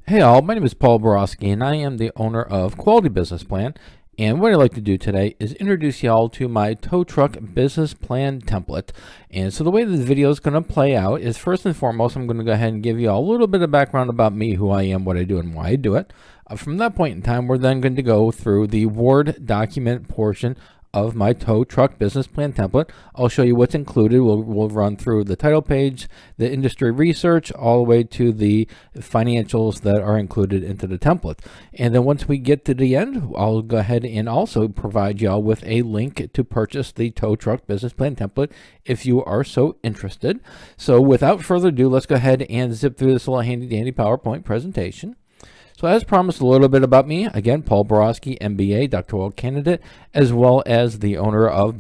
Hey all, my name is Paul Borosky and I am the owner of Quality Business Plan. And what I'd like to do today is introduce y'all to my tow truck business plan template. And so the way this video is going to play out is, first and foremost, I'm going to go ahead and give you all a little bit of background about me, who I am, what I do, and why I do it. From that point in time, we're then going to go through the Word document portion of my tow truck business plan template. I'll show you what's included. We'll run through the title page, the industry research, all the way to the financials that are included into the template. And then once we get to the end, I'll go ahead and also provide y'all with a link to purchase the tow truck business plan template if you are so interested. So without further ado, let's go ahead and zip through this little handy dandy PowerPoint presentation. So as promised, a little bit about me. Again, Paul Borosky, MBA, doctoral candidate, as well as the owner of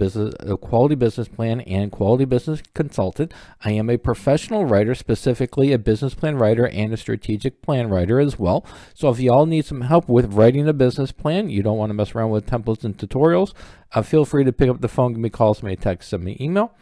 Quality Business Plan and Quality Business Consultant. I am a professional writer, specifically a business plan writer and a strategic plan writer as well. So if y'all need some help with writing a business plan, you don't want to mess around with templates and tutorials, feel free to pick up the phone, give me a call, send me a text, send me an email.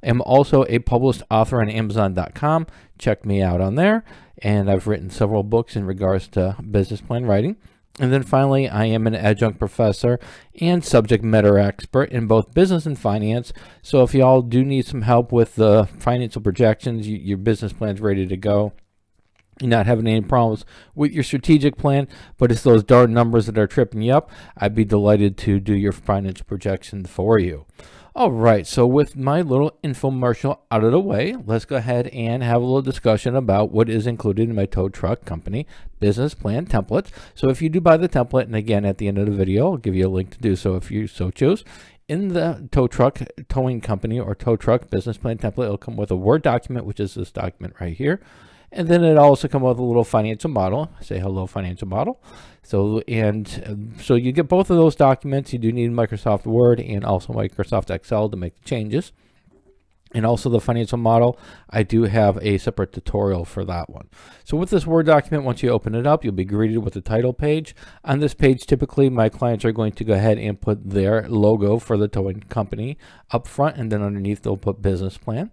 I'm also a published author on Amazon.com. Check me out on there. And I've written several books in regards to business plan writing. And then finally, I am an adjunct professor and subject matter expert in both business and finance. So if y'all do need some help with the financial projections, your business plan's ready to go, you're not having any problems with your strategic plan, but it's those darn numbers that are tripping you up, I'd be delighted to do your financial projections for you. All right, so with my little infomercial out of the way, let's go ahead and have a little discussion about what is included in my tow truck company business plan template. So if you do buy the template, and again, at the end of the video, I'll give you a link to do so if you so choose. In the tow truck towing company or tow truck business plan template, it'll come with a Word document, which is this document right here. And then it also comes with a little financial model. Say hello, financial model. So you get both of those documents. You do need Microsoft Word and also Microsoft Excel to make the changes. And also the financial model, I do have a separate tutorial for that one. So with this Word document, once you open it up, you'll be greeted with the title page. On this page, typically my clients are going to go ahead and put their logo for the towing company up front, and then underneath they'll put business plan.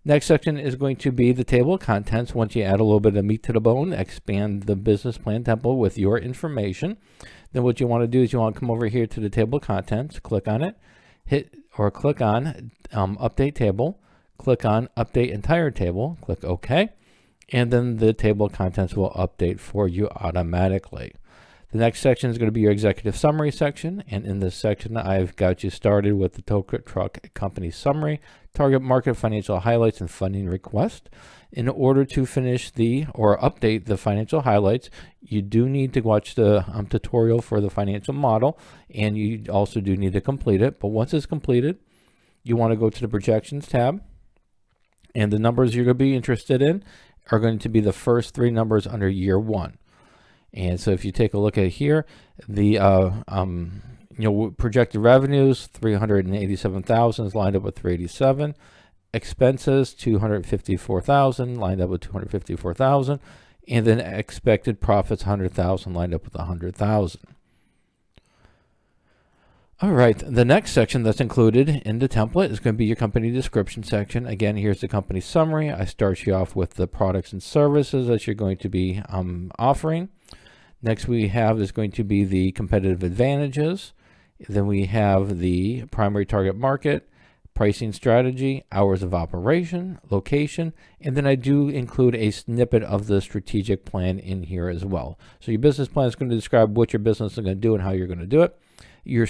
Next section is going to be the table of contents. Once you add a little bit of meat to the bone, expand the business plan template with your information. Then what you want to do is you want to come over here to the table of contents, click on it, click on update table, click on update entire table, click OK, and then the table of contents will update for you automatically. The next section is going to be your executive summary section, and in this section I've got you started with the tow truck company summary, target market, financial highlights, and funding request. In order to finish or update the financial highlights, you do need to watch the tutorial for the financial model, and you also do need to complete it. But once it's completed, you want to go to the projections tab, and the numbers you're going to be interested in are going to be the first three numbers under year one. And so if you take a look at here, the projected revenues, 387,000 is lined up with 387. Expenses, 254,000 lined up with 254,000, and then expected profits, 100,000 lined up with 100,000. All right, the next section that's included in the template is going to be your company description section. Again, here's the company summary. I start you off with the products and services that you're going to be offering. Next we have is going to be the competitive advantages. Then we have the primary target market, pricing strategy, hours of operation, location, and then I do include a snippet of the strategic plan in here as well. So your business plan is going to describe what your business is going to do and how you're going to do it. Your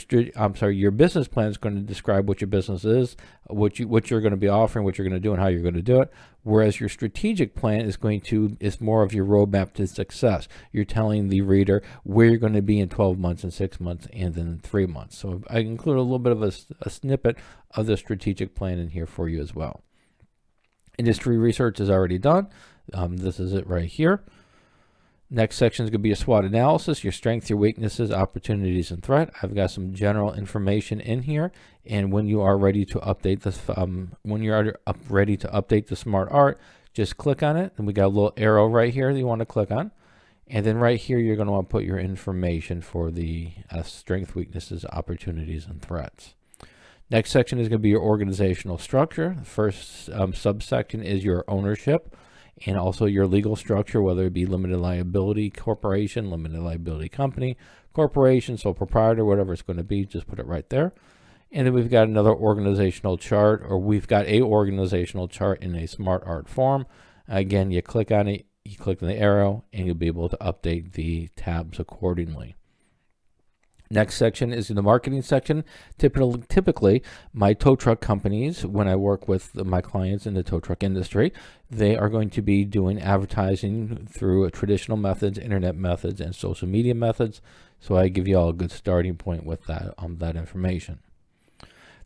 business plan is going to describe what your business is, what you're going to be offering, what you're going to do, and how you're going to do it. Whereas your strategic plan is more of your roadmap to success. You're telling the reader where you're going to be in 12 months and 6 months and then 3 months. So I include a little bit of a snippet of the strategic plan in here for you as well. Industry research is already done. This is it right here. Next section is going to be a SWOT analysis, your strengths, your weaknesses, opportunities, and threat. I've got some general information in here, and when you are ready to update this, ready to update the smart art, just click on it, and we got a little arrow right here that you want to click on, and then right here you're going to want to put your information for the strengths, weaknesses, opportunities, and threats. Next section is going to be your organizational structure. The first subsection is your ownership. and also your legal structure, whether it be limited liability corporation, limited liability company, corporation, sole proprietor, whatever it's going to be, just put it right there. And then we've got another organizational chart, or we've got a organizational chart in a smart art form. Again, you click on it, you click on the arrow, and you'll be able to update the tabs accordingly. Next section is in the marketing section. Typically, my tow truck companies, when I work with my clients in the tow truck industry, they are going to be doing advertising through traditional methods, internet methods, and social media methods. So I give you all a good starting point with that information.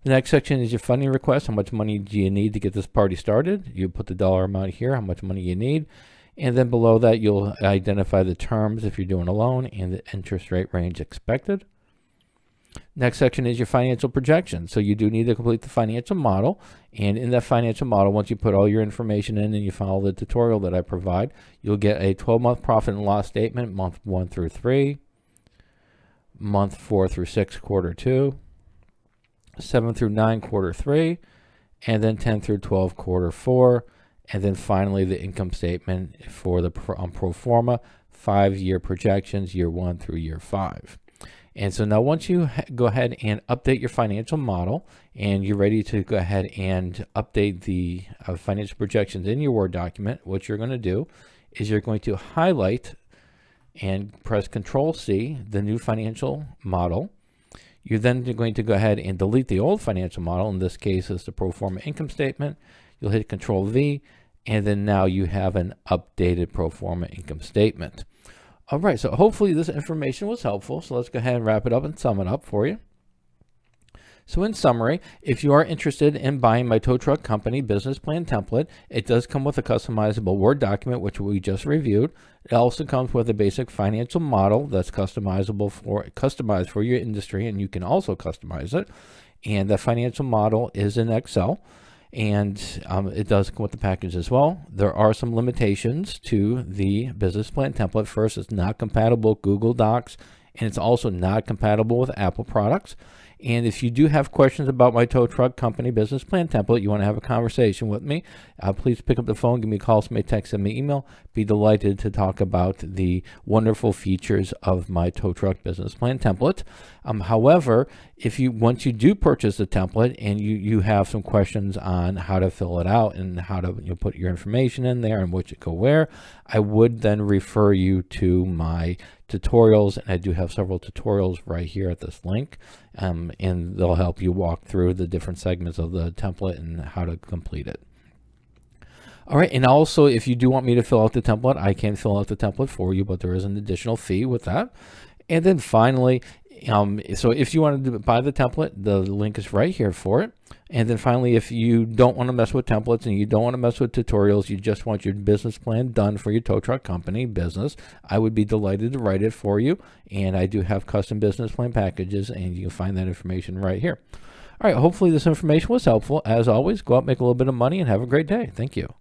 The next section is your funding request. How much money do you need to get this party started? You put the dollar amount here, how much money you need. And then below that, you'll identify the terms if you're doing a loan and the interest rate range expected. Next section is your financial projection. So you do need to complete the financial model. And in that financial model, once you put all your information in and you follow the tutorial that I provide, you'll get a 12-month profit and loss statement, month 1 through 3, month 4 through 6, quarter 2, 7 through 9, quarter 3, and then 10 through 12, quarter 4, and then finally the income statement for the pro forma 5-year projections, year 1 through year 5. And so now once you go ahead and update your financial model and you're ready to go ahead and update the financial projections in your Word document, what you're going to do is you're going to highlight and press Control-C, the new financial model. You're then going to go ahead and delete the old financial model. In this case, it's the pro forma income statement. You'll hit Control-V, and then now you have an updated pro forma income statement. All right, so hopefully this information was helpful. So let's go ahead and wrap it up and sum it up for you. So in summary, if you are interested in buying my tow truck company business plan template, it does come with a customizable Word document, which we just reviewed. It also comes with a basic financial model that's customized for your industry, and you can also customize it. And the financial model is in Excel. And it does come with the package as well. There are some limitations to the business plan template. First, it's not compatible with Google Docs, and it's also not compatible with Apple products. And if you do have questions about my tow truck company business plan template, you want to have a conversation with me, please pick up the phone, give me a call, send me a text, send me an email. Be delighted to talk about the wonderful features of my tow truck business plan template. However, once you do purchase the template and you have some questions on how to fill it out and how to put your information in there and what you go where, I would then refer you to my tutorials, and I do have several tutorials right here at this link, and they'll help you walk through the different segments of the template and how to complete it. All right, and also if you do want me to fill out the template, I can fill out the template for you, but there is an additional fee with that. And then finally, so if you want to buy the template, the link is right here for it. And then finally, if you don't want to mess with templates and you don't want to mess with tutorials, you just want your business plan done for your tow truck company business, I would be delighted to write it for you. And I do have custom business plan packages, and you can find that information right here. All right, hopefully this information was helpful. As always, go out, make a little bit of money, and have a great day. Thank you.